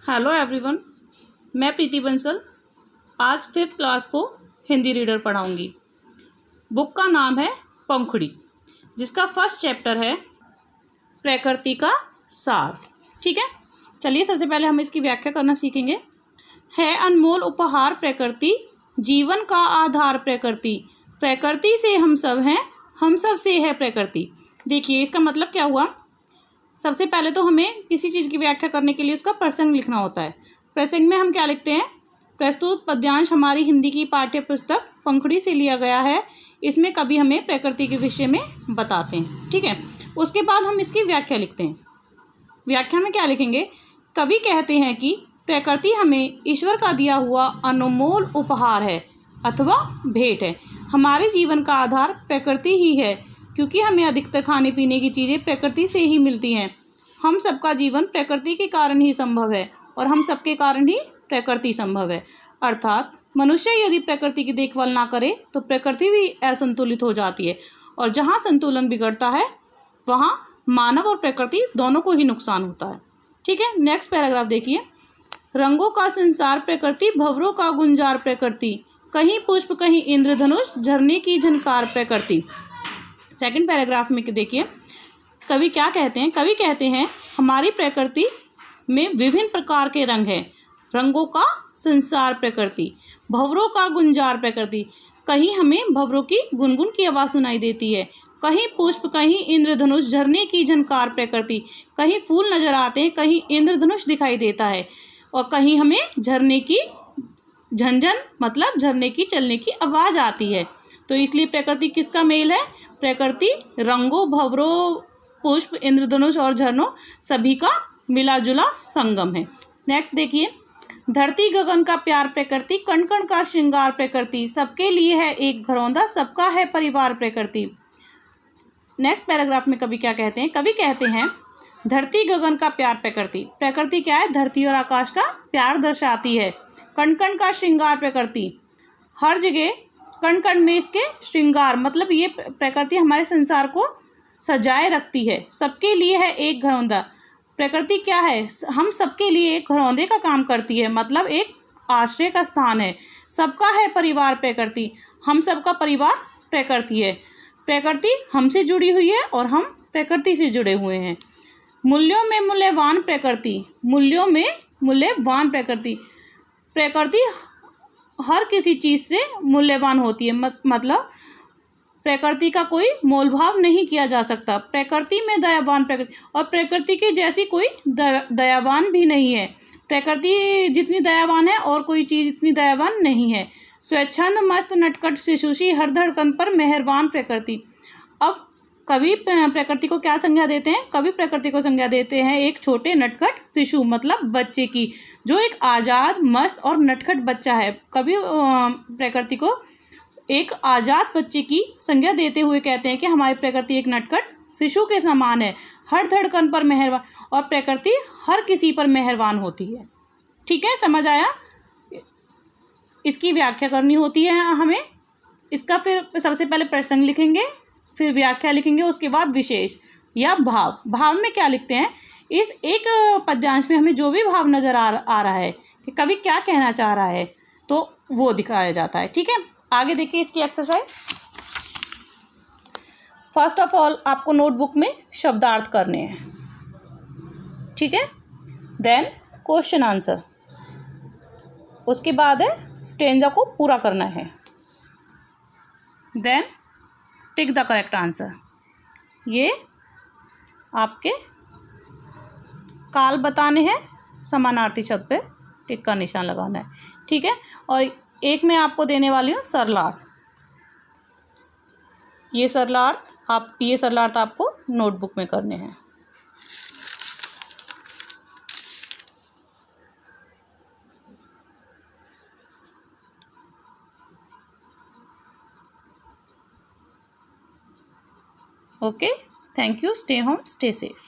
Hello everyone, मैं प्रीति बंसल आज 5th class को हिंदी रीडर पढ़ाऊंगी। बुक का नाम है पंखुड़ी, जिसका फर्स्ट चैप्टर है प्रकृति का सार। ठीक है, चलिए सबसे पहले हम इसकी व्याख्या करना सीखेंगे। है अनमोल उपहार प्रकृति, जीवन का आधार प्रकृति, प्रकृति से हम सब हैं, हम सब से है प्रकृति। देखिए इसका मतलब क्या हुआ। सबसे पहले तो हमें किसी चीज़ की व्याख्या करने के लिए उसका प्रसंग लिखना होता है। प्रसंग में हम क्या लिखते हैं? प्रस्तुत पद्यांश हमारी हिंदी की पाठ्य पुस्तक पंखुड़ी से लिया गया है। इसमें कभी हमें प्रकृति के विषय में बताते हैं। ठीक है, उसके बाद हम इसकी व्याख्या लिखते हैं। व्याख्या में क्या लिखेंगे? कवि कहते हैं कि प्रकृति हमें ईश्वर का दिया हुआ अनमोल उपहार है अथवा भेंट है। हमारे जीवन का आधार प्रकृति ही है, क्योंकि हमें अधिकतर खाने पीने की चीज़ें प्रकृति से ही मिलती हैं। हम सबका जीवन प्रकृति के कारण ही संभव है और हम सबके कारण ही प्रकृति संभव है। अर्थात मनुष्य यदि प्रकृति की देखभाल ना करे तो प्रकृति भी असंतुलित हो जाती है, और जहाँ संतुलन बिगड़ता है वहाँ मानव और प्रकृति दोनों को ही नुकसान होता है। ठीक है, नेक्स्ट पैराग्राफ देखिए। रंगों का संसार प्रकृति, भंवरों का गुंजार प्रकृति, कहीं पुष्प कहीं इंद्रधनुष, झरने की झनकार प्रकृति। सेकंड पैराग्राफ में देखिए कवि क्या कहते हैं। कवि कहते हैं हमारी प्रकृति में विभिन्न प्रकार के रंग हैं। रंगों का संसार प्रकृति, भंवरों का गुंजार प्रकृति, कहीं हमें भंवरों की गुनगुन की आवाज़ सुनाई देती है, कहीं पुष्प कहीं इंद्रधनुष, झरने की झनकार प्रकृति, कहीं फूल नजर आते हैं, कहीं इंद्रधनुष दिखाई देता है, और कहीं हमें झरने की झंझन मतलब झरने की चलने की आवाज़ आती है। तो इसलिए प्रकृति किसका मेल है? प्रकृति रंगों, भंवरों, पुष्प, इंद्रधनुष और झरनों सभी का मिला जुला संगम है। नेक्स्ट देखिए। धरती गगन का प्यार प्रकृति, कण कण का श्रृंगार प्रकृति, सबके लिए है एक घरौंदा, सबका है परिवार प्रकृति। नेक्स्ट पैराग्राफ में कवि क्या कहते हैं? कवि कहते हैं धरती गगन का प्यार प्रकृति। प्रकृति क्या है? धरती और आकाश का प्यार दर्शाती है। कण कण का श्रृंगार प्रकृति, हर जगह कण कण में इसके श्रृंगार मतलब ये प्रकृति हमारे संसार को सजाए रखती है। सबके लिए है एक घरौंदा। प्रकृति क्या है? हम सबके लिए एक घरौंदे का काम करती है, मतलब एक आश्रय का स्थान है। सबका है परिवार प्रकृति, हम सबका परिवार प्रकृति है। प्रकृति हमसे जुड़ी हुई है और हम प्रकृति से जुड़े हुए हैं। मूल्यों में मूल्यवान प्रकृति, मूल्यों में मूल्यवान प्रकृति, प्रकृति हर किसी चीज़ से मूल्यवान होती है। मतलब प्रकृति का कोई मोलभाव नहीं किया जा सकता। प्रकृति में दयावान प्रकृति, और प्रकृति के जैसी कोई दयावान भी नहीं है। प्रकृति जितनी दयावान है और कोई चीज़ इतनी दयावान नहीं है। स्वच्छंद मस्त नटखट शिशुषी, हर धड़कन पर मेहरबान प्रकृति। अब कवि प्रकृति को क्या संज्ञा देते हैं? कवि प्रकृति को संज्ञा देते हैं एक छोटे नटखट शिशु मतलब बच्चे की, जो एक आज़ाद मस्त और नटखट बच्चा है। कवि प्रकृति को एक आज़ाद बच्चे की संज्ञा देते हुए कहते हैं कि हमारी प्रकृति एक नटखट शिशु के समान है, हर धड़कन पर मेहरबान, और प्रकृति हर किसी पर मेहरबान होती है। ठीक है, समझ आया? इसकी व्याख्या करनी होती है हमें। इसका फिर सबसे पहले प्रसंग लिखेंगे, फिर व्याख्या लिखेंगे, उसके बाद विशेष या भाव। भाव में क्या लिखते हैं? इस एक पद्यांश में हमें जो भी भाव नज़र आ रहा है कि कवि क्या कहना चाह रहा है, तो वो दिखाया जाता है। ठीक है, आगे देखिए इसकी एक्सरसाइज। फर्स्ट ऑफ ऑल आपको नोटबुक में शब्दार्थ करने हैं। ठीक है, देन क्वेश्चन आंसर, उसके बाद है स्टेंजा को पूरा करना है, then tick the correct answer. ये आपके काल बताने हैं, समानार्थी शब्द पे टिक का निशान लगाना है। ठीक है, और एक मैं आपको देने वाली हूँ सरलार्थ। ये सरलार्थ आपको नोटबुक में करने हैं। Okay, thank you. Stay home, stay safe.